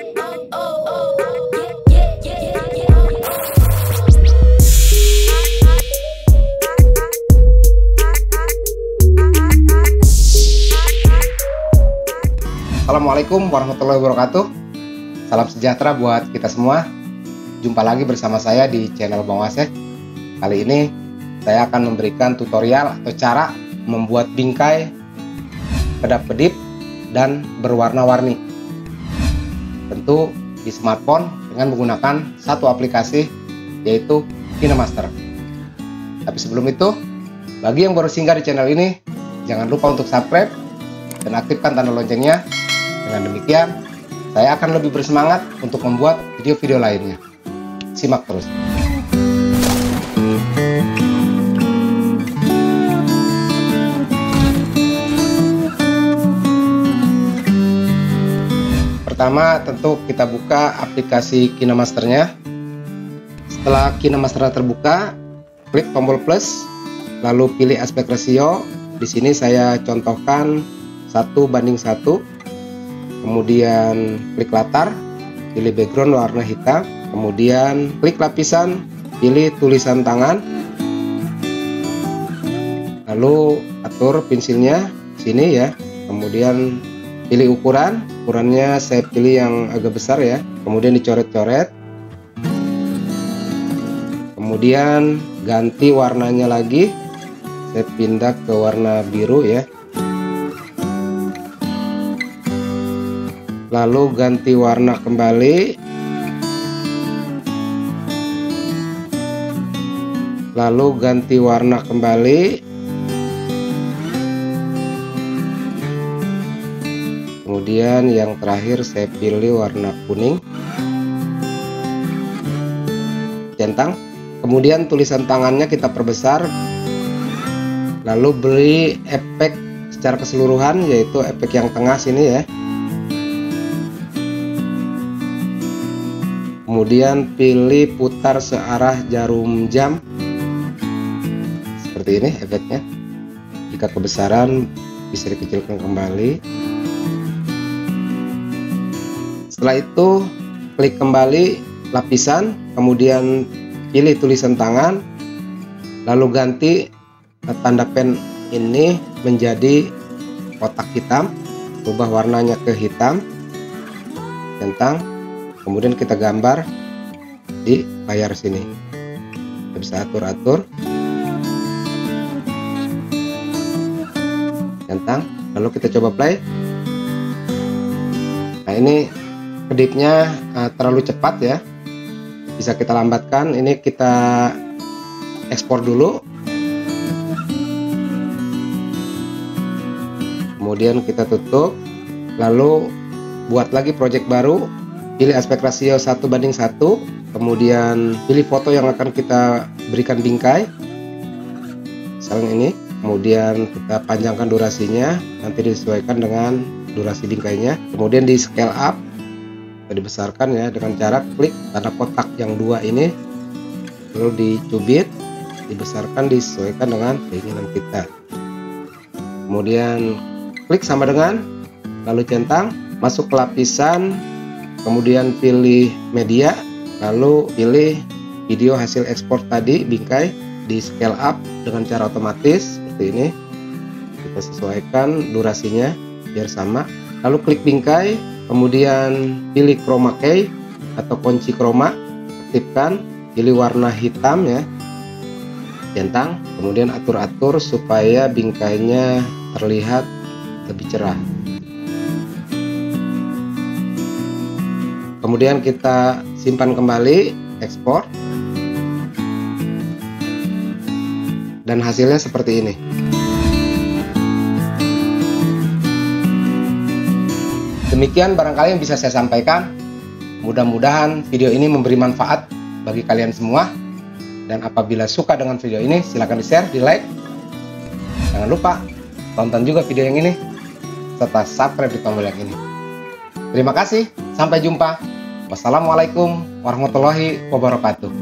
Assalamualaikum warahmatullahi wabarakatuh. Salam sejahtera buat kita semua. Jumpa lagi bersama saya di channel Bang Waseh. Kali ini saya akan memberikan tutorial atau cara membuat bingkai kedap-kedip dan berwarna-warni. Tentu di smartphone dengan menggunakan satu aplikasi, yaitu KineMaster. Tapi sebelum itu, bagi yang baru singgah di channel ini, jangan lupa untuk subscribe dan aktifkan tanda loncengnya. Dengan demikian, saya akan lebih bersemangat untuk membuat video-video lainnya. Simak terus. Pertama, tentu kita buka aplikasi KineMaster-nya. Setelah KineMaster terbuka, klik tombol plus, lalu pilih aspek ratio. Di sini saya contohkan 1:1. Kemudian klik latar, pilih background warna hitam, kemudian klik lapisan, pilih tulisan tangan, lalu atur pensilnya sini ya, kemudian pilih ukurannya saya pilih yang agak besar ya, kemudian dicoret-coret, kemudian ganti warnanya lagi, saya pindah ke warna biru ya. Lalu ganti warna kembali, lalu ganti warna kembali, kemudian yang terakhir saya pilih warna kuning, centang. Kemudian tulisan tangannya kita perbesar, lalu beri efek secara keseluruhan, yaitu efek yang tengah sini ya. Kemudian pilih putar searah jarum jam, seperti ini efeknya. Jika kebesaran bisa dikecilkan kembali. Setelah itu klik kembali lapisan, kemudian pilih tulisan tangan, lalu ganti tanda pen ini menjadi kotak hitam, ubah warnanya ke hitam, centang. Kemudian kita gambar di layar sini. Kita bisa atur-atur, centang. Lalu kita coba play. Nah, ini kedipnya terlalu cepat ya. Bisa kita lambatkan. Ini kita ekspor dulu. Kemudian kita tutup. Lalu buat lagi project baru. Pilih aspek rasio 1:1, kemudian pilih foto yang akan kita berikan bingkai, misalnya ini, kemudian kita panjangkan durasinya, nanti disesuaikan dengan durasi bingkainya, kemudian di scale up, kita dibesarkan ya dengan cara klik tanda kotak yang dua ini, lalu dicubit, dibesarkan disesuaikan dengan keinginan kita, kemudian klik sama dengan, lalu centang, masuk ke lapisan, kemudian pilih media, lalu pilih video hasil ekspor tadi bingkai, di scale up dengan cara otomatis seperti ini. Kita sesuaikan durasinya biar sama, lalu klik bingkai, kemudian pilih chroma key atau kunci chroma, aktifkan, pilih warna hitam ya, centang, kemudian atur-atur supaya bingkainya terlihat lebih cerah. Kemudian kita simpan kembali, ekspor, dan hasilnya seperti ini. Demikian barangkali yang bisa saya sampaikan. Mudah-mudahan video ini memberi manfaat bagi kalian semua. Dan apabila suka dengan video ini, silahkan di-share, di-like. Jangan lupa tonton juga video yang ini, serta subscribe di tombol yang ini. Terima kasih, sampai jumpa. Wassalamualaikum warahmatullahi wabarakatuh.